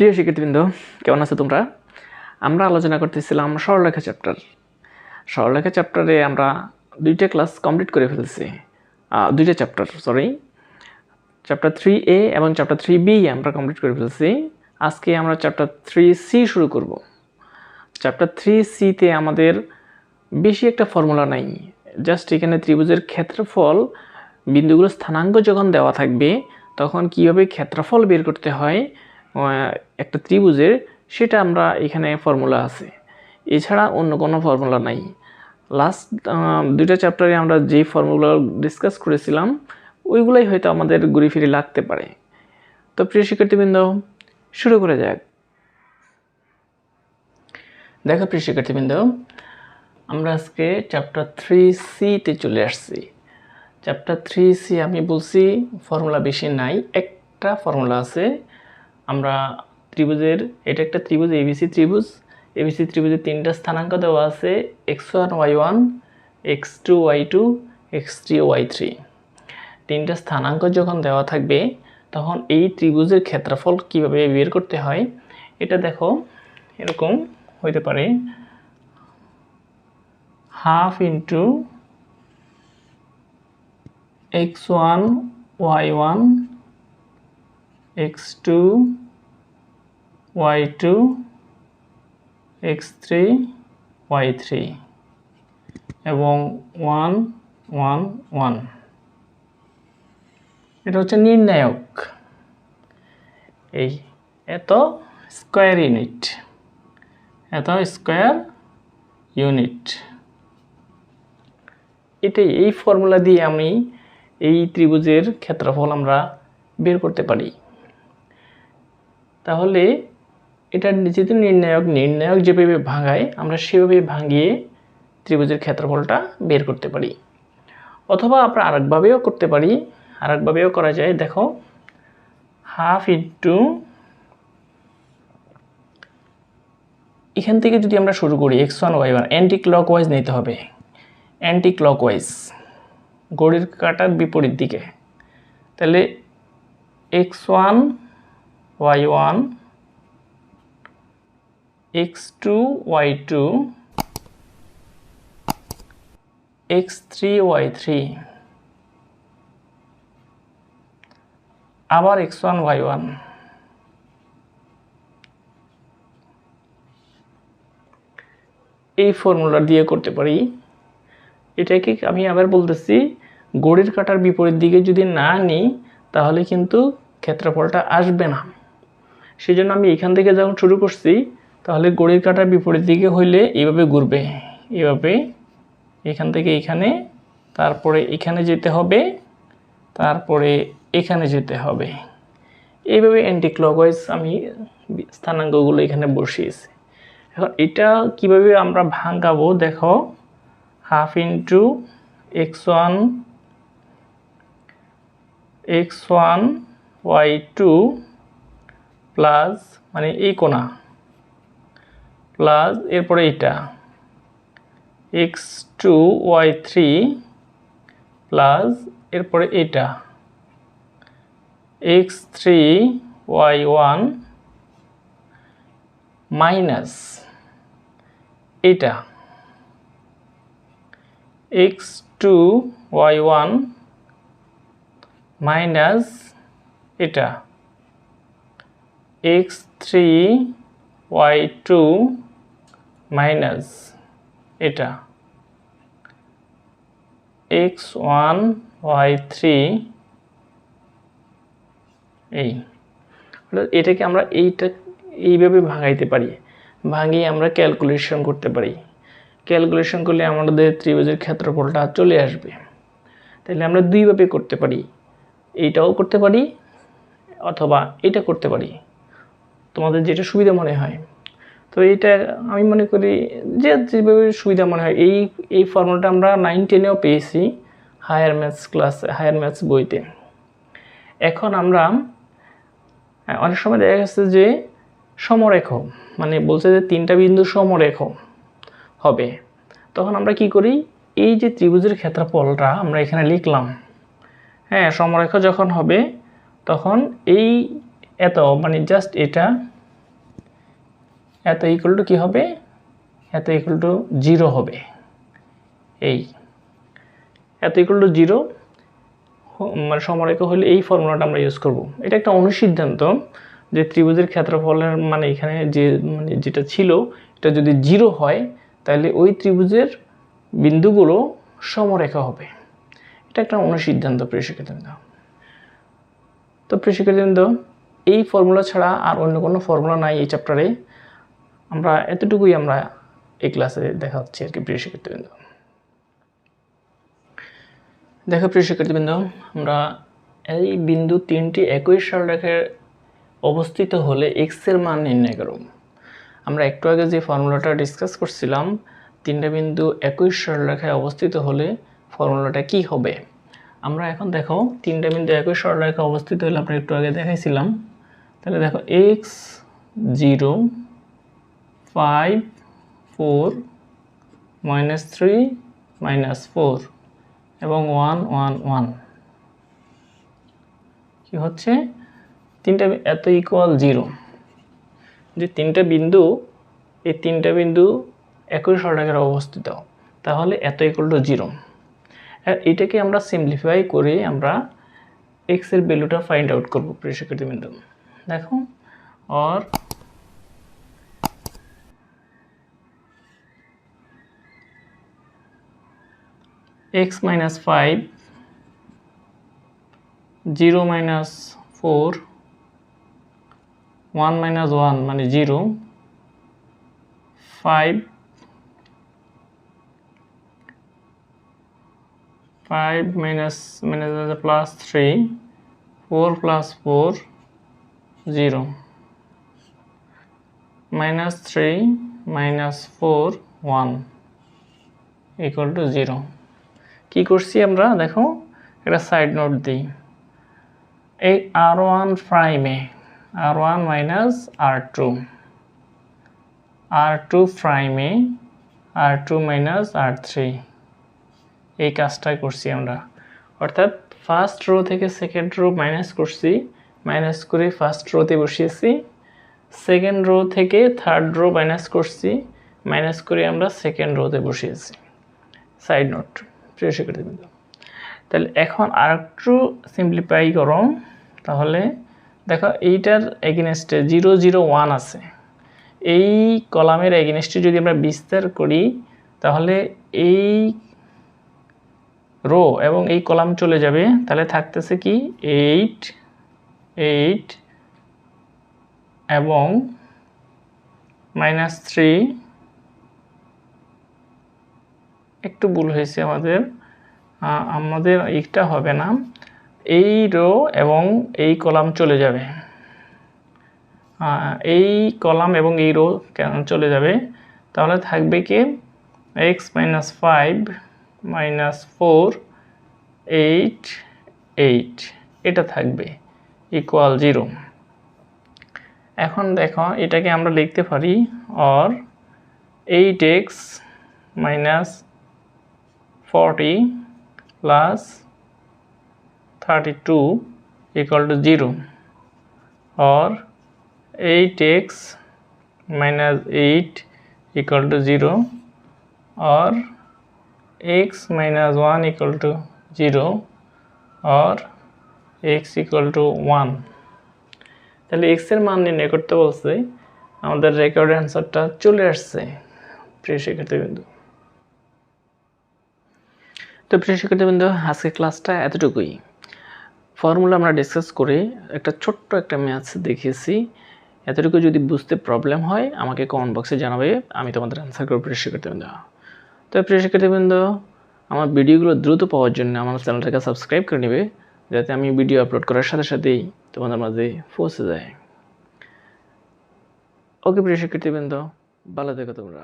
প্রিয় শিক্ষার্থীবৃন্দ, কেমন আছো তোমরা? আমরা আলোচনা করতেছিলাম সরলরেখা চ্যাপ্টার। সরলরেখা চ্যাপ্টারে আমরা দুইটা ক্লাস কমপ্লিট করে ফেলছি, দুইটা চ্যাপ্টার চ্যাপ্টার 3A এবং চ্যাপ্টার 3B আমরা কমপ্লিট করে ফেলছি। আজকে আমরা চ্যাপ্টার 3C শুরু করব। চ্যাপ্টার 3Cতে আমাদের বেশি একটা ফর্মুলা নাই, জাস্ট এখানে ত্রিভুজের ক্ষেত্রফল, বিন্দুগুলো স্থানাঙ্ক যখন দেওয়া থাকবে তখন কীভাবে ক্ষেত্রফল বের করতে হয় একটা ত্রিভুজের, সেটা আমরা এখানে ফর্মুলা আছে, এছাড়া অন্য কোনো ফর্মুলা নাই। লাস্ট দুইটা চ্যাপ্টারে আমরা যে ফর্মুলা ডিসকাস করেছিলাম ওইগুলাই হয়তো আমাদের ঘুরে ফিরে লাগতে পারে। তো প্রিয় শিক্ষার্থীবৃন্দ, শুরু করে যাক। দেখো প্রিয় শিক্ষার্থীবৃন্দ, আমরা আজকে চ্যাপ্টার 3Cতে চলে আসছি। চ্যাপ্টার 3C আমি বলছি ফর্মুলা বেশি নাই, একটা ফর্মুলা আছে। আমরা ত্রিভুজের, এটা একটা ত্রিভুজ ABC ত্রিভুজ। ABC ত্রিভুজের তিনটা স্থানাঙ্ক দেওয়া আছে, x1 y1, x2 y2, x3 y3। তিনটা স্থানাঙ্ক যখন দেওয়া থাকবে তখন এই ত্রিভুজের ক্ষেত্রফল কিভাবে বের করতে হয়, এটা দেখো এরকম হইতে পারে, half into x1 y1 x2 y2 x3 y3 এবং 1 1 1। এটা হচ্ছে নির্ণায়ক। এই এত স্কয়ার ইউনিট, এত স্কয়ার ইউনিট। এটাই, এই ফর্মুলা দিয়ে আমি এই ত্রিভুজের ক্ষেত্রফল আমরা বের করতে পারি। তাহলে এটার যেহেতু নির্ণায়ক যেভাবে ভাঙায় আমরা সেভাবে ভাঙিয়ে ত্রিভুজের ক্ষেত্রফলটা বের করতে পারি। অথবা আমরা আরেকভাবেও করতে পারি, আরেকভাবেও করা যায়। দেখো, হাফ ইন্টু, এখান থেকে যদি আমরা শুরু করি x1 y1, অ্যান্টি ক্লকওয়াইজ নিতে হবে, অ্যান্টি ক্লকওয়াইজ, ঘড়ির কাঁটার বিপরীত দিকে। তাহলে x1 y1 x2 y2 x3 y3 আবার x1 y1। এই ফর্মুলা দিয়ে করতে পারি। এটাকে আমি আবার বলতেছি, ঘড়ির কাঁটার বিপরীত দিকে যদি না নিই তাহলে কিন্তু ক্ষেত্রফলটা আসবে না। সেই জন্য আমি এখান থেকে যখন শুরু করছি, তাহলে ঘড়ির কাঁটার বিপরীত দিকে হইলে এইভাবে ঘুরবে, এইভাবে এখান থেকে এখানে, তারপরে এখানে যেতে হবে, তারপরে এখানে যেতে হবে। এইভাবে অ্যান্টি ক্লকওয়াইজ আমি স্থানাঙ্কগুলো এখানে বসিয়েছি। এখন এটা কিভাবে আমরা ভাঙাবো, দেখো, half into x1 y2 plus, মানে এই কোণা, প্লাস এরপরে এটা x2 y3 প্লাস এরপরে এটা x3 y1 মাইনাস এটা x2 y1 মাইনাস এটা x3 y2 মাইনাস এটা x1 y3। এটাকে আমরা এইভাবে ভাঙাইতে পারি, ভাঙিয়ে আমরা ক্যালকুলেশন করতে পারি। ক্যালকুলেশন করলে আমাদের ত্রিভুজের ক্ষেত্রফলটা চলে আসবে। তাহলে আমরা দুইভাবে করতে পারি, এইটাও করতে পারি অথবা এটা করতে পারি, তোমাদের যেটা সুবিধা মনে হয়। তো এইটা আমি মনে করি যে যেভাবে সুবিধা মনে হয়। এই ফর্মুলাটা আমরা 9-10-এও পেয়েছি, হায়ার ম্যাথস বইতে। এখন আমরা অনেক সময় দেখা গেছে যে সমরেখ, মানে বলছে যে তিনটা বিন্দু সমরেখ হবে, তখন আমরা কি করি, এই যে ত্রিভুজের ক্ষেত্রফলটা আমরা এখানে লিখলাম, সমরেখা যখন হবে তখন এই এত মানে জাস্ট এটা এত ইকুয়াল টু কী হবে, এত ইকুয়াল টু 0 হবে। এই এত ইকুয়াল টু 0 মানে সমরেখা হলে এই ফর্মুলাটা আমরা ইউজ করব। এটা একটা অনুসিদ্ধান্ত যে ত্রিভুজের ক্ষেত্রফলের মানে এখানে যে মানে যেটা ছিল এটা যদি 0 হয় তাহলে ওই ত্রিভুজের বিন্দুগুলো সমরেখা হবে। এটা একটা অনুসিদ্ধান্ত প্রিয় শিক্ষার্থীবৃন্দ। তো প্রিয় শিক্ষার্থীবৃন্দ, এই ফর্মুলা ছাড়া আর অন্য কোনো ফর্মুলা নাই এই চ্যাপ্টারে। আমরা এতটুকুই আমরা এই ক্লাসে দেখা হচ্ছে আর কি প্রিয় শিক্ষার্থীবৃন্দ। দেখো প্রিয় শিক্ষার্থীবৃন্দ, আমরা এই বিন্দু তিনটি একই সরলরেখায় অবস্থিত হলে x এর মান নির্ণয় করব। আমরা একটু আগে যে ফর্মুলাটা ডিসকাস করছিলাম, তিনটা বিন্দু একই সরলরেখায় অবস্থিত হলে ফর্মুলাটা কি হবে। আমরা এখন দেখো তিনটা বিন্দু একই সরলরেখায় অবস্থিত হলে আমরা একটু আগে দেখাইছিলাম। তাহলে দেখো x 0 5 4 -3 -4 এবং 1 1 1 কি হচ্ছে, তিনটা এত ইকুয়াল 0। যে তিনটা বিন্দু, এই তিনটা বিন্দু একই সরলরেখায় অবস্থিত, তাহলে এত ইকুয়াল টু 0। আর এটাকে আমরা সিম্পলিফাই করে আমরা x এর ভ্যালুটা ফাইন্ড আউট করব প্রিয় শিক্ষার্থীবৃন্দ। দেখো और x minus 5 0 minus 4 1 minus 1 মানে 0 5 minus plus 3 4 plus 4 0 minus 3 minus 4 1 equal to 0। কি করছি আমরা দেখো একটা সাইড নোট দিই। এই r1 প্রাইমে r1 মাইনাস r2 r2 প্রাইমে r2 মাইনাস r3 এই কাজটাই করছি আমরা। অর্থাৎ ফার্স্ট রো থেকে সেকেন্ড রো মাইনাস করছি, মাইনাস করে ফার্স্ট রোতে বসিয়েছি, সেকেন্ড রো থেকে থার্ড রো মাইনাস করছি, মাইনাস করে আমরা সেকেন্ড রোতে বসিয়েছি। সাইড নোট প্রিয় শিক্ষার্থীবৃন্দ। তাহলে এখন আরেকটু সিম্পলিফাই করো। তাহলে দেখো এইটার এগেনস্টে 0 0 1 আছে, এই কলামের এগেনস্টে যদি আমরা বিস্তার করি তাহলে এই রো এবং এই কলাম চলে যাবে। তাহলে থাকতেছে কি 8 8 এবং -3, একটু ভুল হয়েছে আমাদের এইটা হবে না, এই রো এবং এই কলাম চলে যাবে, এই কলাম এবং এই রো চলে যাবে। তাহলে থাকবে কি x minus 5 minus 4 8 8 এটা থাকবে ইকুয়াল 0। এখন দেখো এটাকে আমরা লিখতে পারি or 8x minus 40 plus 32 equal to 0 or 8x minus 8 equal to 0 or x minus 1 equal to 0 or x equal to 1। তাহলে x এর মান নির্ণয় করতে বলছে, আমাদের রেকর্ড অ্যান্সারটা চলে আসছে প্রিয় শিক্ষার্থীবৃন্দ। তো প্রিয় শিক্ষার্থীবৃন্দ, আজকে ক্লাসটা এতটুকুই। ফর্মুলা আমরা ডিসকাস করে একটা ছোট্ট একটা ম্যাথস দেখিয়েছি। এতটুকু যদি বুঝতে প্রবলেম হয় আমাকে কমেন্ট বক্সে জানাবে, আমি তোমাদের অ্যান্সার করব প্রিয় শিক্ষার্থীবৃন্দ। তো প্রিয় শিক্ষার্থীবৃন্দ, আমার ভিডিওগুলো দ্রুত পাওয়ার জন্য আমার চ্যানেলটাকে সাবস্ক্রাইব করে নেবে, যাতে আমি ভিডিও আপলোড করার সাথে সাথেই তোমাদের মাঝে পৌঁছে যায়। ওকে প্রিয় শিক্ষার্থীবৃন্দ, ভালো থেকো তোমরা।